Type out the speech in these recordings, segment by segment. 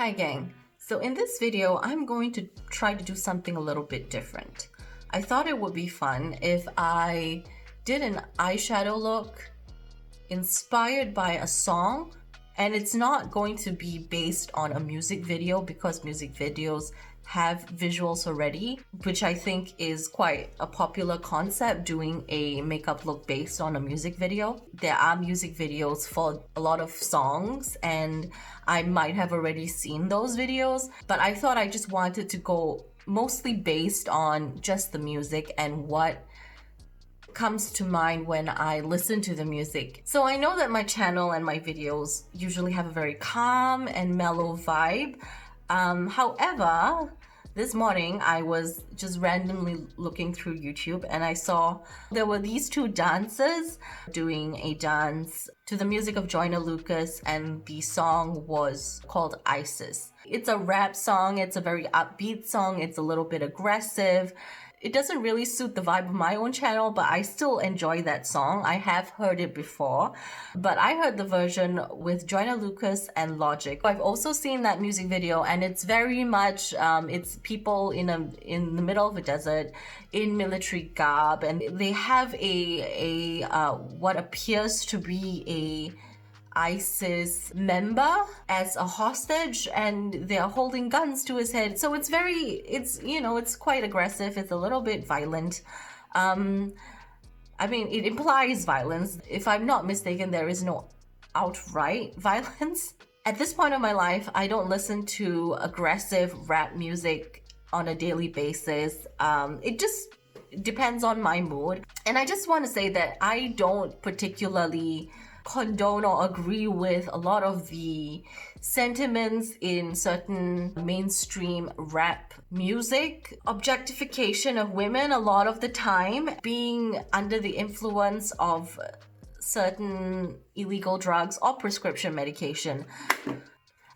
Hi gang, so in this video I'm going to try to do something a little bit different. I thought it would be fun if I did an eyeshadow look inspired by a song, and it's not going to be based on a music video because music videos have visuals already, which I think is quite a popular concept, doing a makeup look based on a music video. There are music videos for a lot of songs and I might have already seen those videos, but I thought I just wanted to go mostly based on just the music and what comes to mind when I listen to the music. So I know that my channel and my videos usually have a very calm and mellow vibe. However, this morning I was just randomly looking through YouTube and I saw there were these two dancers doing a dance to the music of Joyner and the song was called Isis. It's a rap song, it's a very upbeat song, it's a little bit aggressive. It doesn't really suit the vibe of my own channel, but I still enjoy that song. I have heard it before, but I heard the version with Joyner and Logic. I've also seen that music video, and it's very much it's people in the middle of a desert in military garb, and they have a what appears to be a ISIS member as a hostage, and they're holding guns to his head. So it's quite aggressive. It's a little bit violent. I mean, it implies violence. If I'm not mistaken, there is no outright violence. At this point of my life, I don't listen to aggressive rap music on a daily basis. It just depends on my mood. And I just want to say that I don't particularly condone or agree with a lot of the sentiments in certain mainstream rap music. Objectification of women a lot of the time, being under the influence of certain illegal drugs or prescription medication.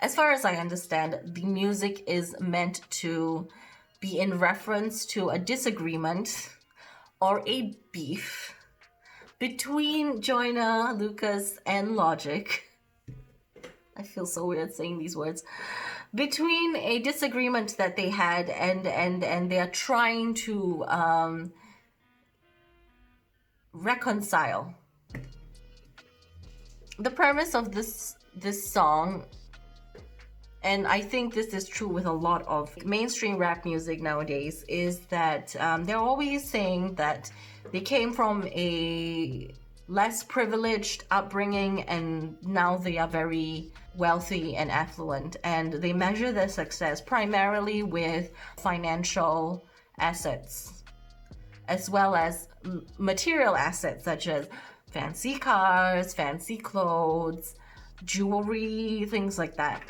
As far as I understand, the music is meant to be in reference to a disagreement or a beef between Joyner, and Logic. I feel so weird saying these words. Between a disagreement that they had and they're trying to reconcile. The premise of this song, and I think this is true with a lot of mainstream rap music nowadays, is that they're always saying that they came from a less privileged upbringing and now they are very wealthy and affluent, and they measure their success primarily with financial assets as well as material assets such as fancy cars, fancy clothes, jewelry, things like that.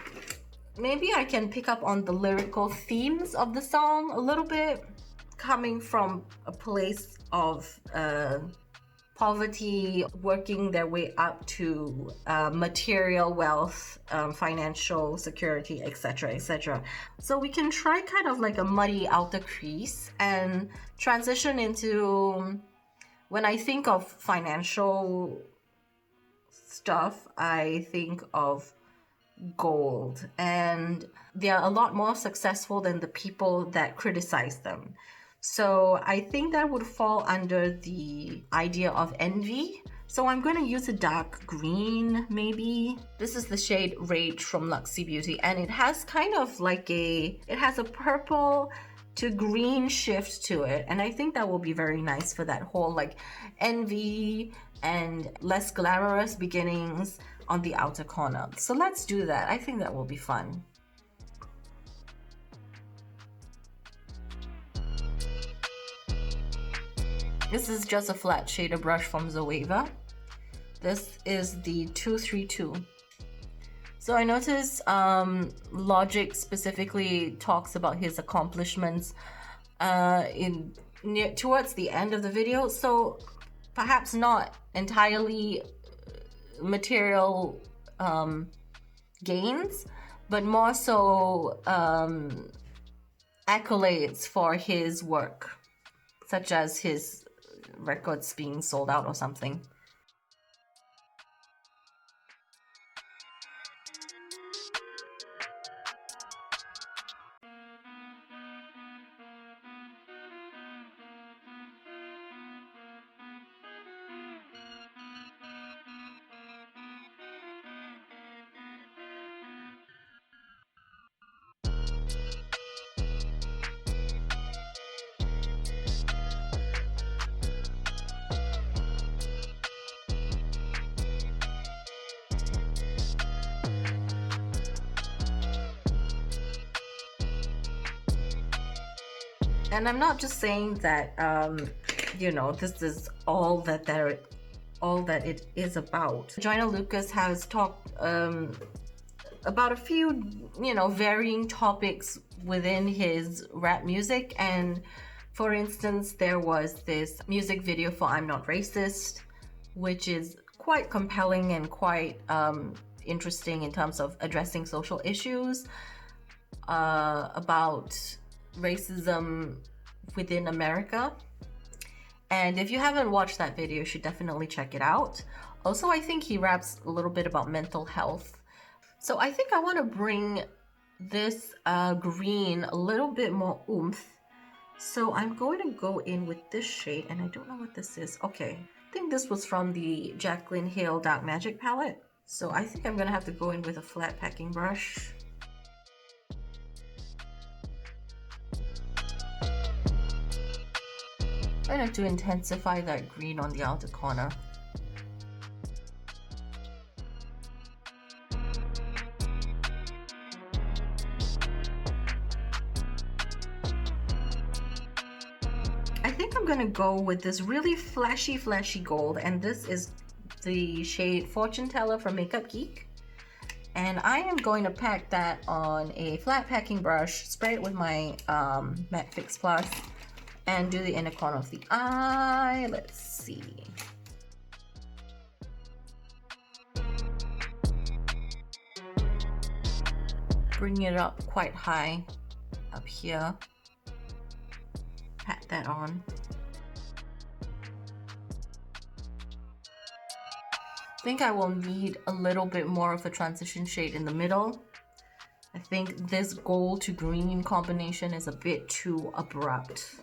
Maybe I can pick up on the lyrical themes of the song a little bit, coming from a place of poverty, working their way up to material wealth, financial security, etc., etc. So we can try kind of like a muddy outer crease and transition into, when I think of financial stuff, I think of gold, and they are a lot more successful than the people that criticize them. So I think that would fall under the idea of envy. So I'm going to use a dark green, maybe. This is the shade Rage from Looxi Beauty, and it has kind of like it has a purple to green shift to it, and I think that will be very nice for that whole like envy and less glamorous beginnings on the outer corner. So let's do that. I think that will be fun. This is just a flat shader brush from Zoeva. This is the 232. So I noticed Logic specifically talks about his accomplishments towards the end of the video. So perhaps not entirely material gains, but more so accolades for his work, such as his records being sold out or something. And I'm not just saying that, you know, this is all that it is about. Joyner Lucas has talked about a few, you know, varying topics within his rap music. And for instance, there was this music video for I'm Not Racist, which is quite compelling and quite interesting in terms of addressing social issues about racism within America. And if you haven't watched that video, you should definitely check it out. Also, I think he raps a little bit about mental health. So I think I want to bring this green a little bit more oomph. So I'm going to go in with this shade, and I don't know what this is. Okay, I think this was from the Jaclyn Hill Dark Magic palette. So I think I'm gonna have to go in with a flat packing brush. I have to intensify that green on the outer corner. I think I'm gonna go with this really flashy gold, and this is the shade Fortune Teller from Makeup Geek. And I am going to pack that on a flat packing brush, spray it with my Matte Fix Plus, and do the inner corner of the eye. Let's see. Bring it up quite high up here. Pat that on. I think I will need a little bit more of a transition shade in the middle. I think this gold to green combination is a bit too abrupt.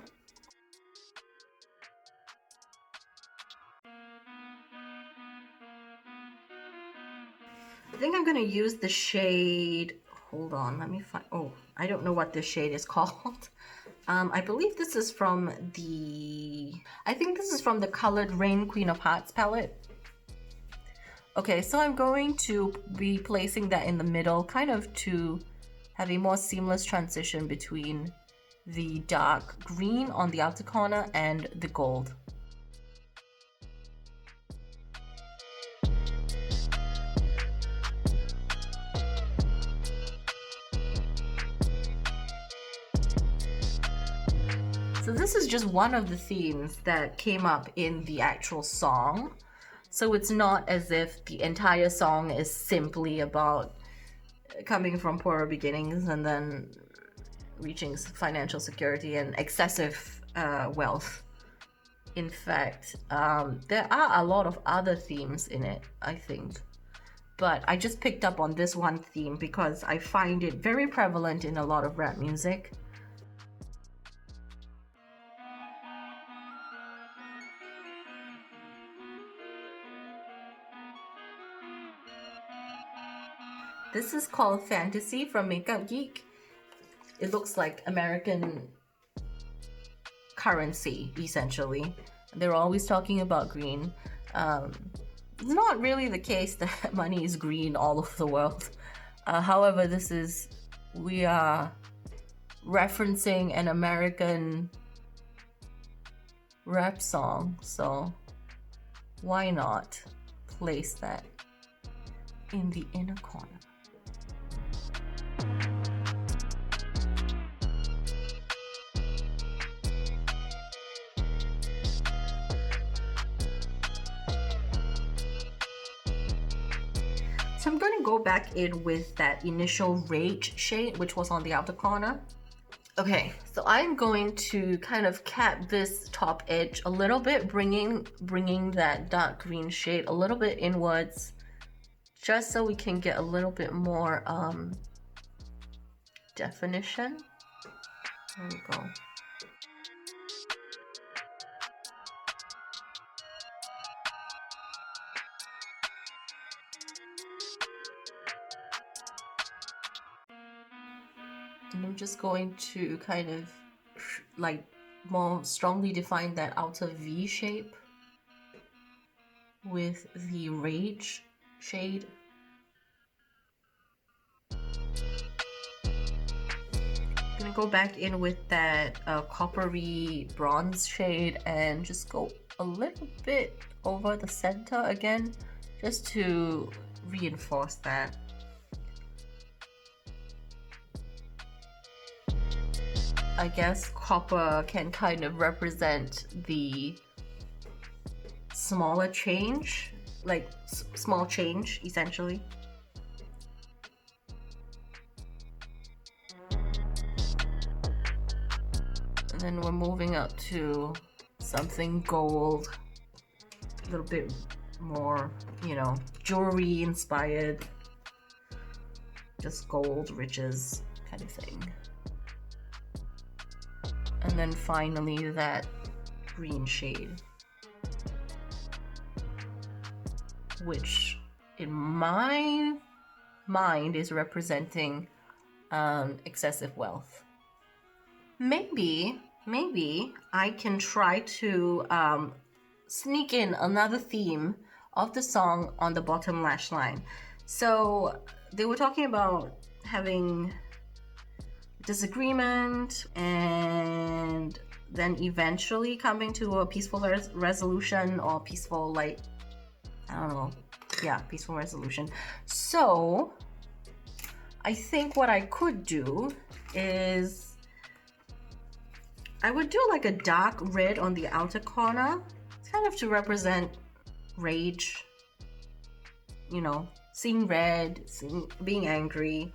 I think I'm gonna use the shade, hold on, let me find, oh, I don't know what this shade is called. I believe this is from I think this is from the colored Raine Queen of Hearts palette. Okay, so I'm going to be placing that in the middle, kind of to have a more seamless transition between the dark green on the outer corner and the gold. So this is just one of the themes that came up in the actual song. So it's not as if the entire song is simply about coming from poorer beginnings and then reaching financial security and excessive wealth. In fact, there are a lot of other themes in it, I think. But I just picked up on this one theme because I find it very prevalent in a lot of rap music. This is called Fantasy from Makeup Geek. It looks like American currency, essentially. They're always talking about green. It's not really the case that money is green all over the world. However, we are referencing an American rap song, so why not place that in the inner corner? So I'm going to go back in with that initial Rage shade, which was on the outer corner. Okay, so I'm going to kind of cap this top edge a little bit, bringing that dark green shade a little bit inwards, just so we can get a little bit more definition. There we go. And I'm just going to kind of like more strongly define that outer V shape with the Rage shade. Gonna go back in with that coppery bronze shade and just go a little bit over the center again, just to reinforce that. I guess copper can kind of represent the smaller change, like small change essentially. And then we're moving up to something gold, a little bit more, you know, jewelry inspired, just gold riches kind of thing. And then finally that green shade, which in my mind is representing excessive wealth. Maybe I can try to sneak in another theme of the song on the bottom lash line. So they were talking about having disagreement and then eventually coming to a peaceful resolution, or peaceful, like, I don't know, yeah, peaceful resolution. So I think what I could do is I would do like a dark red on the outer corner, kind of to represent rage, you know, seeing red, being angry,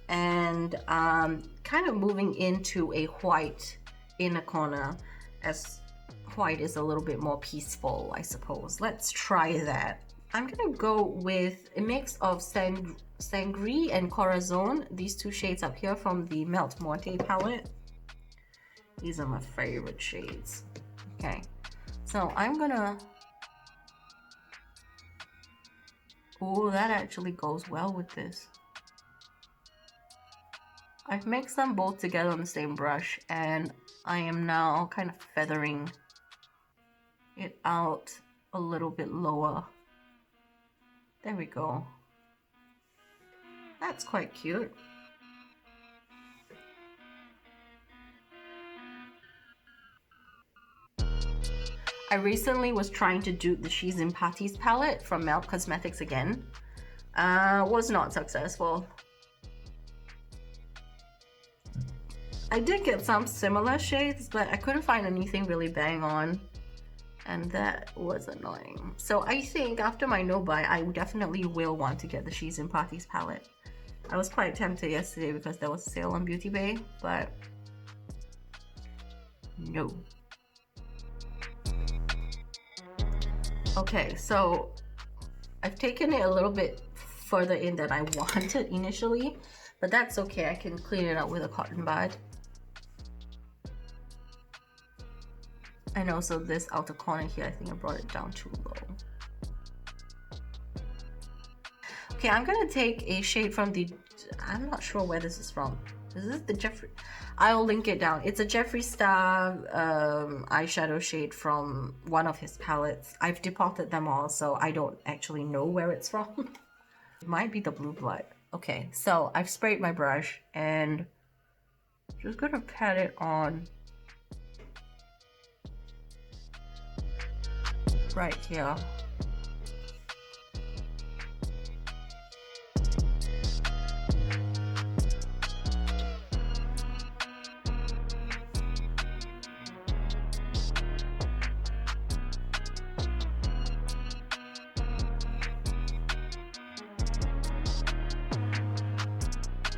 and kind of moving into a white inner corner, as white is a little bit more peaceful, I suppose. Let's try that. I'm gonna go with a mix of Sangre and Corazon, these two shades up here from the Melt Morte palette. These are my favorite shades. Okay, so I'm gonna... Oh, that actually goes well with this. I've mixed them both together on the same brush, and I am now kind of feathering it out a little bit lower. There we go. That's quite cute. I recently was trying to do the She's in Parties palette from Melt Cosmetics again. Was not successful. I did get some similar shades, but I couldn't find anything really bang on, and that was annoying. So I think after my no buy, I definitely will want to get the She's in Parties palette. I was quite tempted yesterday because there was a sale on Beauty Bay, but no. Okay, so I've taken it a little bit further in than I wanted initially, but that's okay. I can clean it up with a cotton bud. And also this outer corner here, I think I brought it down too low. Okay, I'm gonna take a shade from the, I'm not sure where this is from. Is this the Jeffree? I'll link it down. It's a Jeffree Star eyeshadow shade from one of his palettes. I've depotted them all, so I don't actually know where it's from. It might be the Blue Blood. Okay, so I've sprayed my brush and just gonna pat it on right here.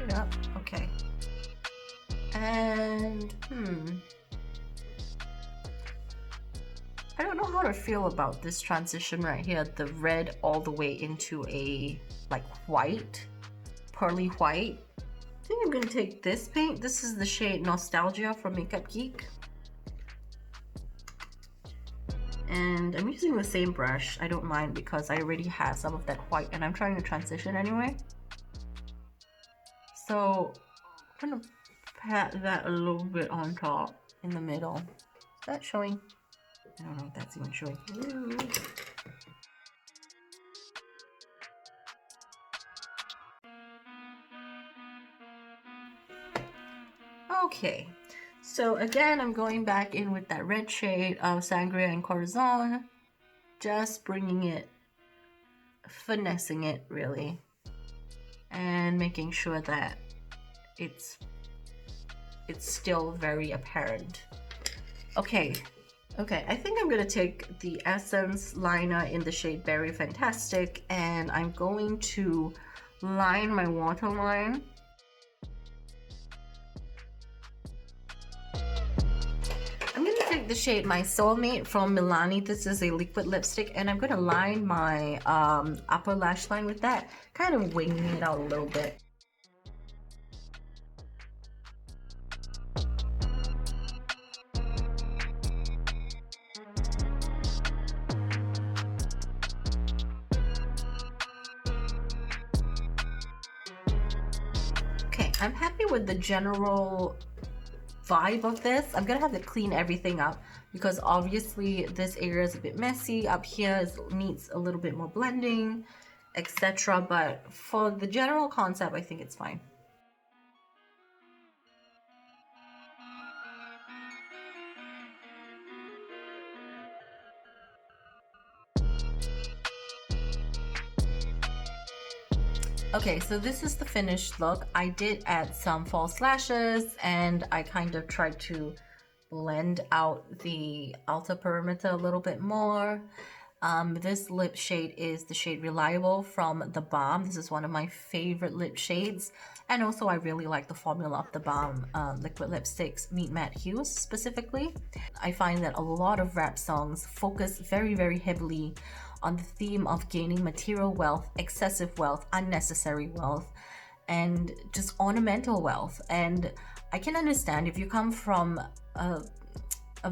Yep, okay. And I don't know how to feel about this transition right here, the red all the way into a like white, pearly white. I think I'm gonna take this paint. This is the shade Nostalgia from Makeup Geek. And I'm using the same brush. I don't mind because I already have some of that white and I'm trying to transition anyway. So I'm gonna pat that a little bit on top in the middle. Is that showing? I don't know if that's even showing. Ooh. Okay, so again, I'm going back in with that red shade of Sangria and Corazon, just bringing it, finessing it really, and making sure that it's still very apparent. Okay, I think I'm gonna take the Essence liner in the shade Berry Fantastic, and I'm going to line my waterline. I'm gonna take the shade My Soulmate from Milani. This is a liquid lipstick, and I'm gonna line my upper lash line with that, kind of winging it out a little bit. Okay, I'm happy with the general vibe of this. I'm gonna have to clean everything up because obviously this area is a bit messy. Up here needs a little bit more blending, etc. But for the general concept, I think it's fine. Okay, so this is the finished look. I did add some false lashes and I kind of tried to blend out the outer perimeter a little bit more. This lip shade is the shade Reliable from theBalm. This is one of my favorite lip shades. And also I really like the formula of theBalm liquid lipsticks, Meet Matte Hughes specifically. I find that a lot of rap songs focus very, very heavily on the theme of gaining material wealth, excessive wealth, unnecessary wealth, and just ornamental wealth. And I can understand if you come from a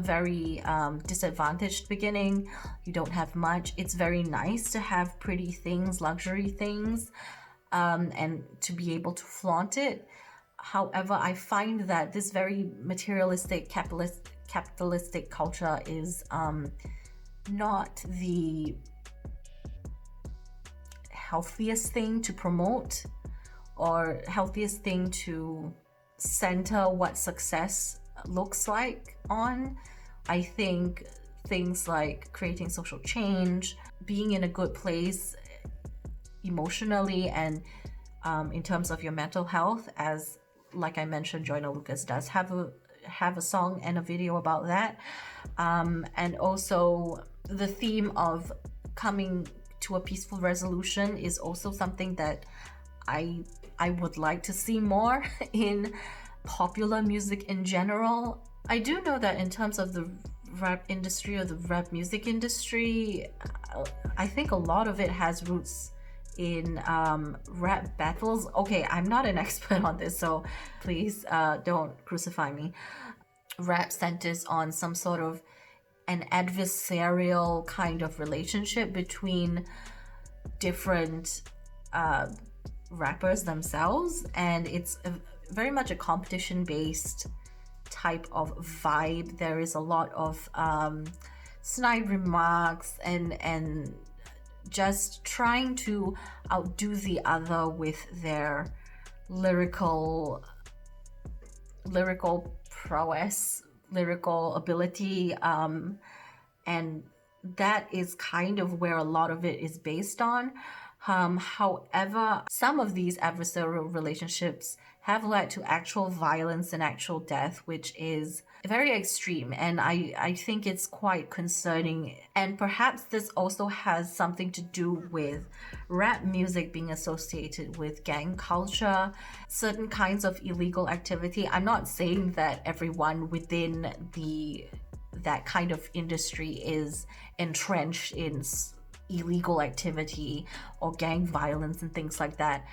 very disadvantaged beginning, you don't have much, it's very nice to have pretty things, luxury things, and to be able to flaunt it. However, I find that this very materialistic capitalistic culture is not the healthiest thing to promote or healthiest thing to center what success looks like on. I think things like creating social change, being in a good place emotionally and in terms of your mental health, as like I mentioned, Joyner does have a song and a video about that, and also the theme of coming to a peaceful resolution is also something that I would like to see more in popular music in general. I do know that in terms of the rap industry or the rap music industry, I think a lot of it has roots in rap battles. Okay, I'm not an expert on this, so please don't crucify me. Rap centers on some sort of an adversarial kind of relationship between different rappers themselves, and it's very much a competition based type of vibe. There is a lot of snide remarks and just trying to outdo the other with their lyrical prowess, lyrical ability, and that is kind of where a lot of it is based on. However, some of these adversarial relationships have led to actual violence and actual death, which is very extreme, and I think it's quite concerning. And perhaps this also has something to do with rap music being associated with gang culture, certain kinds of illegal activity. I'm not saying that everyone within that kind of industry is entrenched in illegal activity or gang violence and things like that.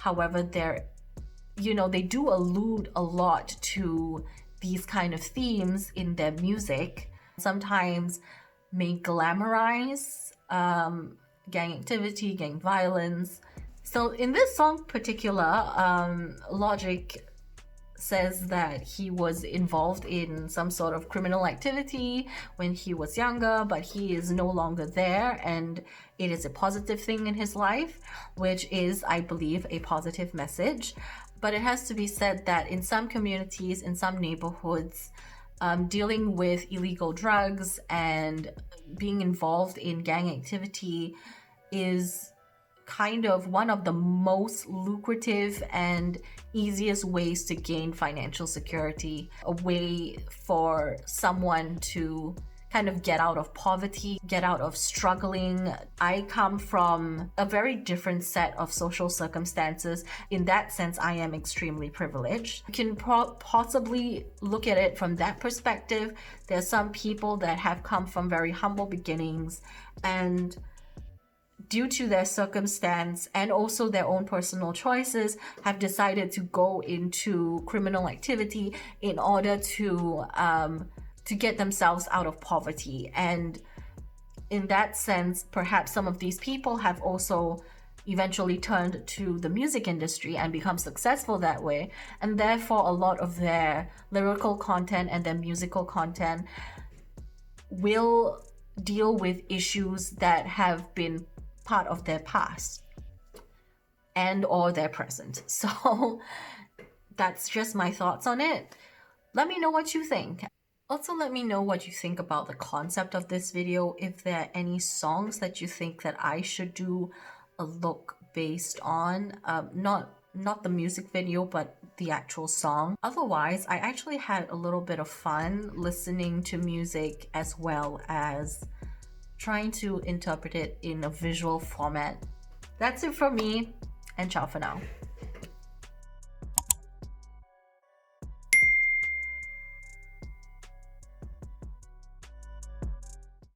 However, they do allude a lot to these kind of themes in their music, sometimes may glamorize gang activity, gang violence. So in this song particular, Logic says that he was involved in some sort of criminal activity when he was younger, but he is no longer there, and it is a positive thing in his life, which is, I believe, a positive message. But it has to be said that in some communities, in some neighborhoods, dealing with illegal drugs and being involved in gang activity is kind of one of the most lucrative and easiest ways to gain financial security, a way for someone to kind of get out of poverty, get out of struggling. I come from a very different set of social circumstances. In that sense, I am extremely privileged. You can possibly look at it from that perspective. There are some people that have come from very humble beginnings, and due to their circumstance and also their own personal choices, have decided to go into criminal activity in order to get themselves out of poverty. And in that sense, perhaps some of these people have also eventually turned to the music industry and become successful that way. And therefore, a lot of their lyrical content and their musical content will deal with issues that have been part of their past and or their present. So that's just my thoughts on it. Let me know what you think. Also, let me know what you think about the concept of this video. If there are any songs that you think that I should do a look based on, not the music video, but the actual song. Otherwise, I actually had a little bit of fun listening to music as well as trying to interpret it in a visual format. That's it for me, and ciao for now.